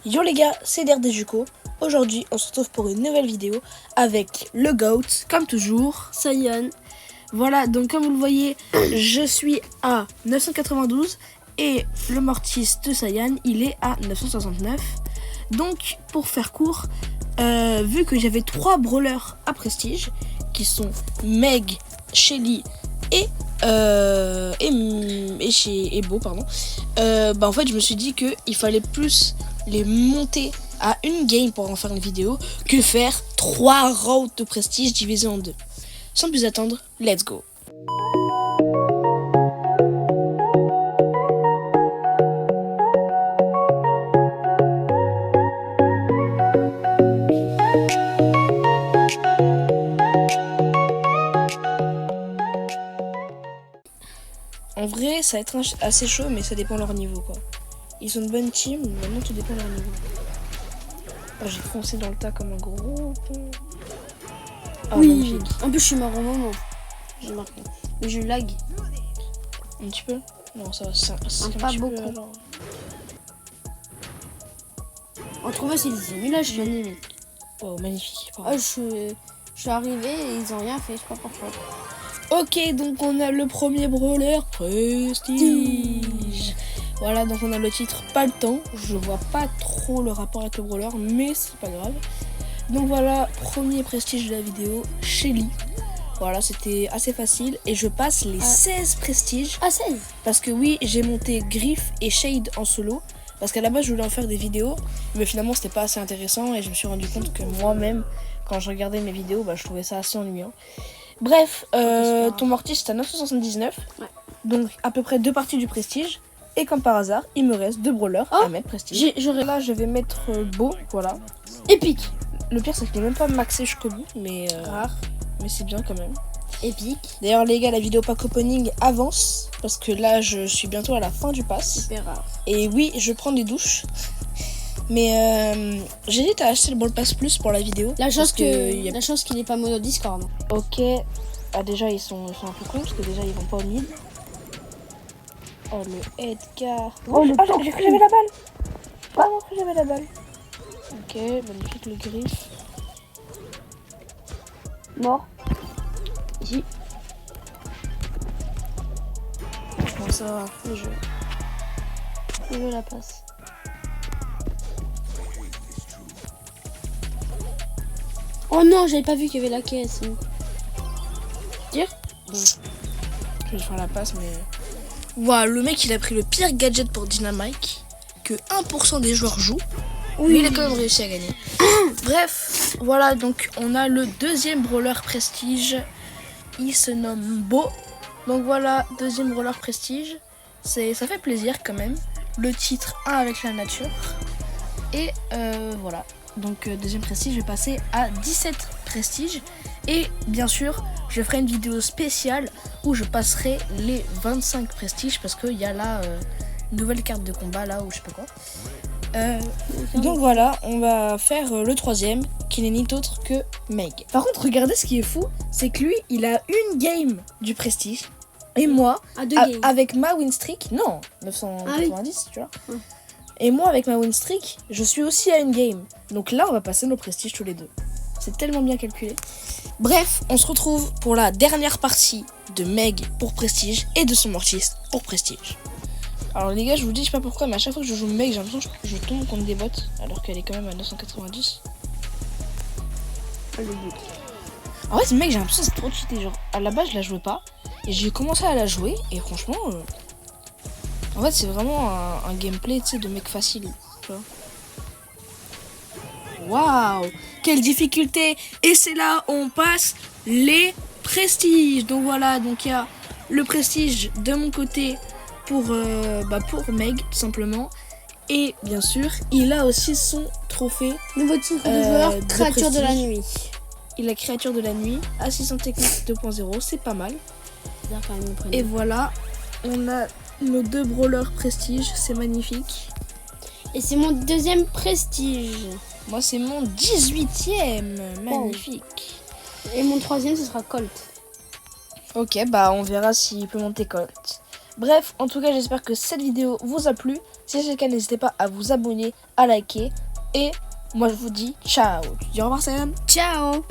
Yo les gars, c'est DRDJuko. Aujourd'hui, on se retrouve pour une nouvelle vidéo avec le GOAT, comme toujours, Saiyan. Voilà, donc comme vous le voyez, je suis à 992 et le Mortis de Saiyan, il est à 969. Donc, pour faire court, vu que j'avais 3 brawlers à prestige, qui sont Meg, Shelly et Beau, pardon. En fait, je me suis dit qu'il fallait plus les monter à une game pour en faire une vidéo que faire 3 routes de prestige divisés en 2. Sans plus attendre, let's go. En vrai, ça va être assez chaud, mais ça dépend de leur niveau, quoi. Ils sont une bonne team, maintenant tout dépend de leur niveau. Oh, j'ai foncé dans le tas comme un gros con. Oh, Oui, magnifique. en plus je suis mort au moment. J'ai marqué. Mais je lag. Un petit peu? Non, ça va, c'est Pas un petit beaucoup. peu, alors. Entre eux, c'est des émulages, je l'ai mis. Oh, magnifique. Ah, je suis arrivé et ils ont rien fait, je sais pas pourquoi. Ok, donc on a le premier brawler prestige. Voilà, donc on a le titre pas le temps. Je vois pas trop le rapport avec le brawler, mais c'est pas grave. Donc voilà, premier prestige de la vidéo, Shelly. Voilà, c'était assez facile et je passe les 16 prestiges. Ah, 16. Parce que oui, j'ai monté Griff et Shade en solo. Parce qu'à la base, je voulais en faire des vidéos, mais finalement, c'était pas assez intéressant et je me suis rendu compte que moi-même, quand je regardais mes vidéos, je trouvais ça assez ennuyant. Bref, ton Mortis c'est à 979, Ouais. donc à peu près 2 parties du prestige. Et comme par hasard, il me reste 2 brawlers à mettre prestige. Là, je vais mettre Beau, voilà. Épique. Le pire, c'est qu'il n'est même pas maxé jusqu'au bout, mais Rare. Mais c'est bien quand même. Épique. D'ailleurs, les gars, la vidéo pack opening avance, parce que là, je suis bientôt à la fin du pass. Super rare. Et oui, je prends des douches. Mais j'hésite à acheter le Ball Pass Plus pour la vidéo. La chance qu'il n'est pas mono Discord. Ok. Ah, déjà, ils sont un peu cons parce que déjà, ils vont pas au mid. Oh, le Edgar. Oh, j'ai cru que j'avais la balle. Pardon, que j'avais la balle. Ok, magnifique le griffe. Mort. Ici. Bon, ça va, le jeu. Je veux la passe. Oh non, j'avais pas vu qu'il y avait la caisse. Dire Je vais faire la passe, mais... Voilà, le mec, il a pris le pire gadget pour Dynamite que 1% des joueurs jouent. Oui. Mais il a quand même réussi à gagner. Bref, voilà, donc on a le deuxième brawler prestige. Il se nomme Beau. Donc voilà, deuxième brawler prestige. Ça fait plaisir quand même. Le titre 1 avec la nature. Et voilà. Donc deuxième prestige, je vais passer à 17 prestiges. Et bien sûr, je ferai une vidéo spéciale où je passerai les 25 prestiges parce qu'il y a la nouvelle carte de combat là ou je sais pas quoi. Donc voilà, on va faire le troisième qui n'est ni autre que Meg. Par contre, regardez ce qui est fou, c'est que lui, il a une game du prestige. Et moi, avec ma win streak, non, 990, tu vois. Ouais. Et moi, avec ma win streak, je suis aussi à une game. Donc là, on va passer nos prestiges tous les deux. C'est tellement bien calculé. Bref, on se retrouve pour la dernière partie de Meg pour prestige et de son Mortis pour prestige. Alors les gars, je vous dis, je sais pas pourquoi, mais à chaque fois que je joue Meg, j'ai l'impression que je tombe contre des bots, alors qu'elle est quand même à 990. En fait, ce mec, j'ai l'impression que c'est trop cheaté. Genre, à la base, je la jouais pas, et j'ai commencé à la jouer, et franchement, en fait, c'est vraiment un gameplay, tu sais, de mec facile, tu vois. Waouh, quelle difficulté! Et c'est là où on passe les prestiges. Donc voilà, donc il y a le prestige de mon côté pour Meg, tout simplement. Et bien sûr, il a aussi son trophée. Nouveau titre de joueur, créature de la nuit. Il a créature de la nuit, assistant technique 2.0, c'est pas mal. Et voilà, on a nos 2 brawlers prestige, c'est magnifique. Et c'est mon deuxième prestige. Moi, c'est mon 18e, magnifique. Et mon troisième, ce sera Colt. Ok, bah on verra s'il peut monter Colt. Bref, en tout cas, j'espère que cette vidéo vous a plu. Si c'est le cas, n'hésitez pas à vous abonner, à liker. Et moi, je vous dis ciao. Tu dis au revoir, Sam. Ciao.